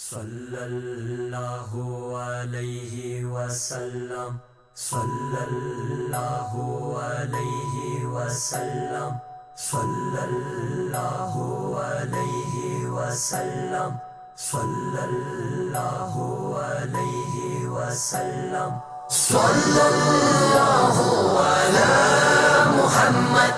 सल्लल्लाहु अलैहि वसल्लम, सल्लल्लाहु अलैहि वसल्लम, सल्लल्लाहु अलैहि वसल्लम, सल्लल्लाहु अलैहि वसल्लम, सल्लल्लाहु अला मुहम्मद,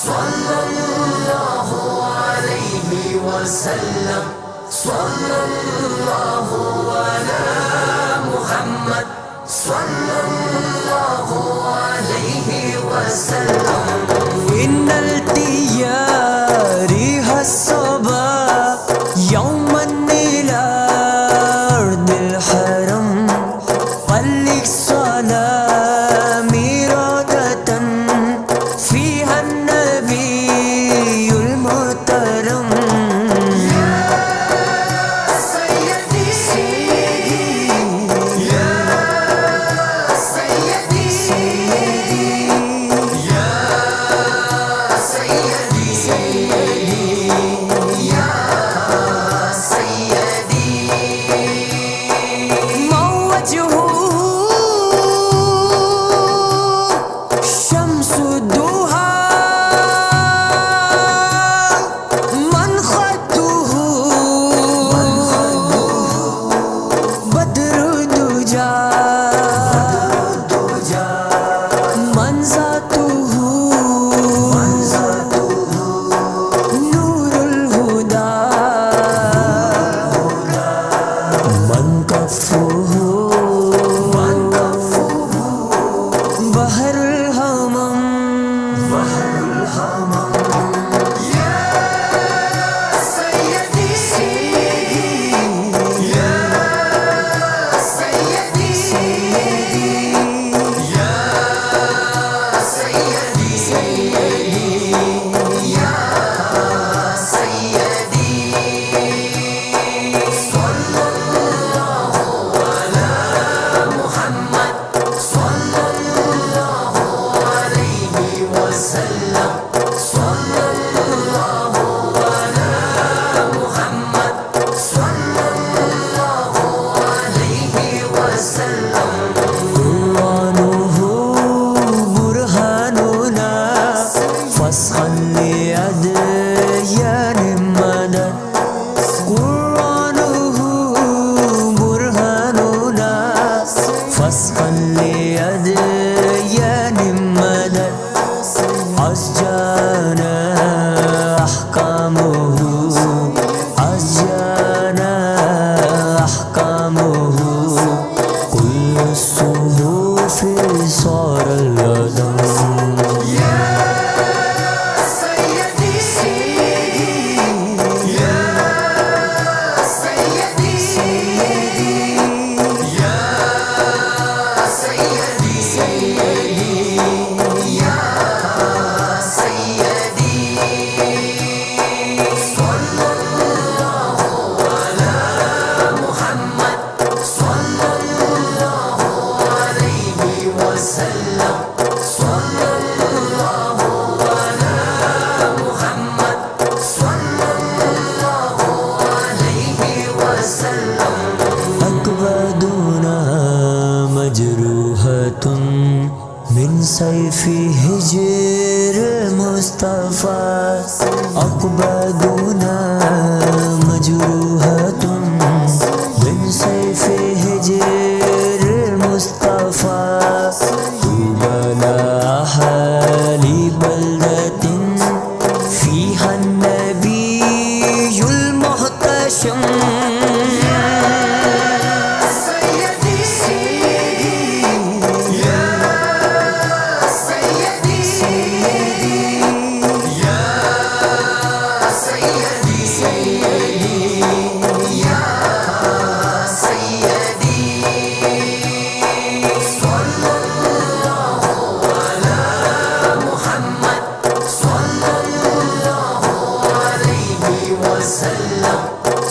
सल्लल्लाहु अलैहि वसल्लम, सल्लल्लाहु अला मुहम्मद, सल्लल्लाहु अलैहि वसल्लम। इन्नल तियारी हस्सबा यौमन इला अर्दिल हरम बल्लिग सलामी रादतन फीहा नबियुल मुहतरम। मिन सैफी हिजर मुस्तफा अक़बदुना मजरूहतुन मिन सैफी हिजर मुस्तफा तुबला अहली बल्दतिन फीहा नबियुल मुहतशम।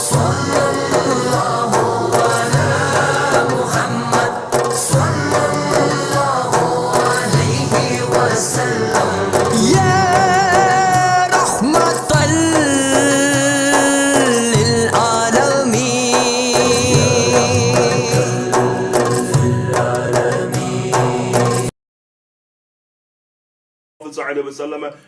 Sallallahu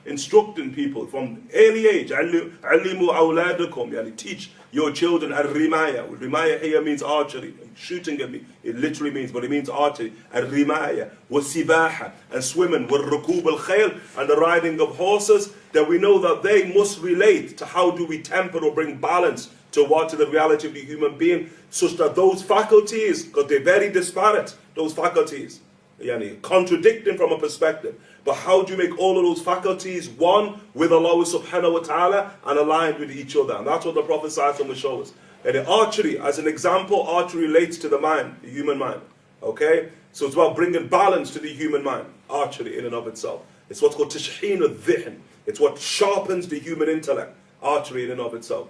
instructing people from early age. عَلِّمُوا أَوْلَادَكُمْ, yani teach your children al-rimaya. Rimaya here means archery. Shooting at me, it literally means, but it means archery. Al-rimaya, was-sibaha, and swimming, wal-rukub al-khayl, and the riding of horses, that we know that they must relate to how do we temper or bring balance to the reality of the human being, such that those faculties, because they're very disparate, those faculties, yani, contradicting from a perspective. But how do you make all of those faculties one with Allah subhanahu wa ta'ala and aligned with each other? And that's what the Prophet will show us. And in archery, as an example, archery relates to the mind, the human mind. Okay? So it's about bringing balance to the human mind, archery in and of itself. It's what's called tashheen al-dhihn. It's what sharpens the human intellect, archery in and of itself.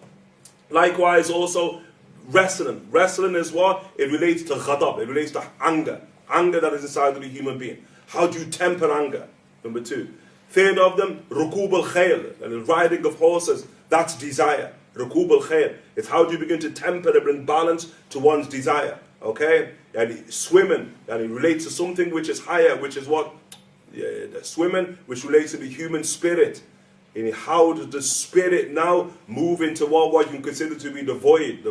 Likewise also, wrestling. Wrestling is what? It relates to ghadab, it relates to anger. Anger that is inside of the human being. How do you temper anger? Number 2. Third of them, rukub al-khayl, and the riding of horses. That's desire. Rukub al-khayl. It's how do you begin to temper and bring balance to one's desire. Okay? And swimming, and it relates to something which is higher, which is what? The swimming, which relates to the human spirit. And how does the spirit now move into what you can consider to be the void,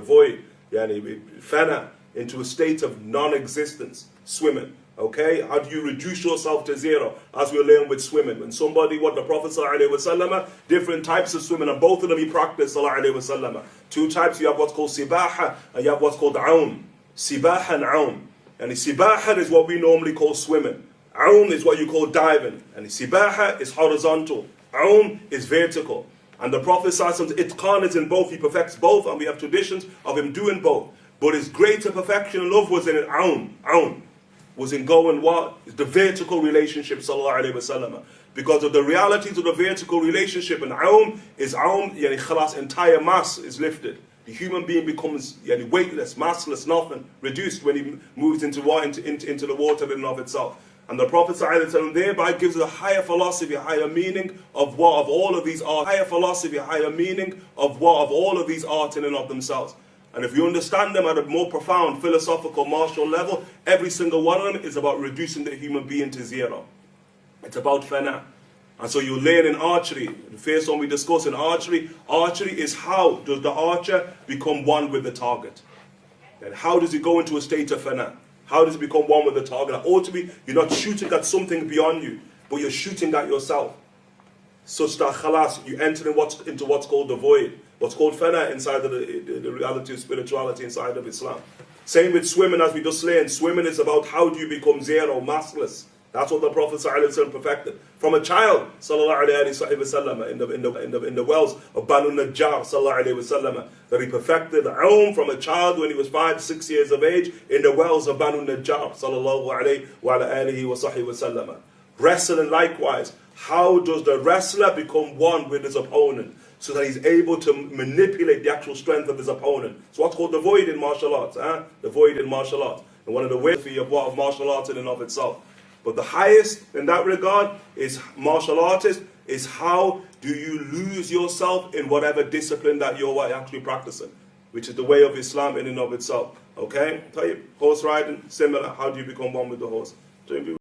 yani fana, into a state of non-existence, swimming. Okay, how do you reduce yourself to zero, as we learn with swimming? When somebody, what the Prophet ﷺ, different types of swimming, and both of them he practiced ﷺ. 2 types, you have what's called sibaha, and you have what's called aum. Sibaha and aum. And the sibaha is what we normally call swimming. Aum is what you call diving. And the sibaha is horizontal. Aum is vertical. And the Prophet ﷺ, itqan is in both, he perfects both, and we have traditions of him doing both. But his greater perfection and love was in aum. Aum was in going what? The vertical relationship, sallallahu alayhi wa sallam. Because of the realities of the vertical relationship, and aum, yani khalas, entire mass is lifted. The human being becomes yani weightless, massless, nothing, reduced when he moves into the water in and of itself. And the Prophet ﷺ thereby gives us a higher philosophy, a higher meaning of what of all of these art, higher philosophy, a higher meaning of what of all of these art in and of themselves. And if you understand them at a more profound philosophical, martial level, every single one of them is about reducing the human being to zero. It's about fana. And so you learn in archery, the first one we discuss in archery is how does the archer become one with the target? And how does he go into a state of fana? How does he become one with the target? Ultimately, you're not shooting at something beyond you, but you're shooting at yourself. Such that khalas, you enter into what's called the void, what's called fana inside of the reality of spirituality inside of Islam. Same with swimming, as we just learned. Swimming is about how do you become zero, massless. That's what the Prophet ﷺ perfected. From a child, sallallahu alayhi wa sallam, in the wells of Banu Najjar, sallallahu alayhi wa sallam, that he perfected aum from a child when he was 5-6 years of age, in the wells of Banu Najjar, sallallahu alayhi wa sallam. Wrestling likewise. How does the wrestler become one with his opponent, so that he's able to manipulate the actual strength of his opponent? It's what's called the void in martial arts. The void in martial arts. And one of the ways of martial arts in and of itself. But the highest in that regard is martial artist, is how do you lose yourself in whatever discipline that you're actually practicing, which is the way of Islam in and of itself. Okay? Horse riding, similar. How do you become one with the horse?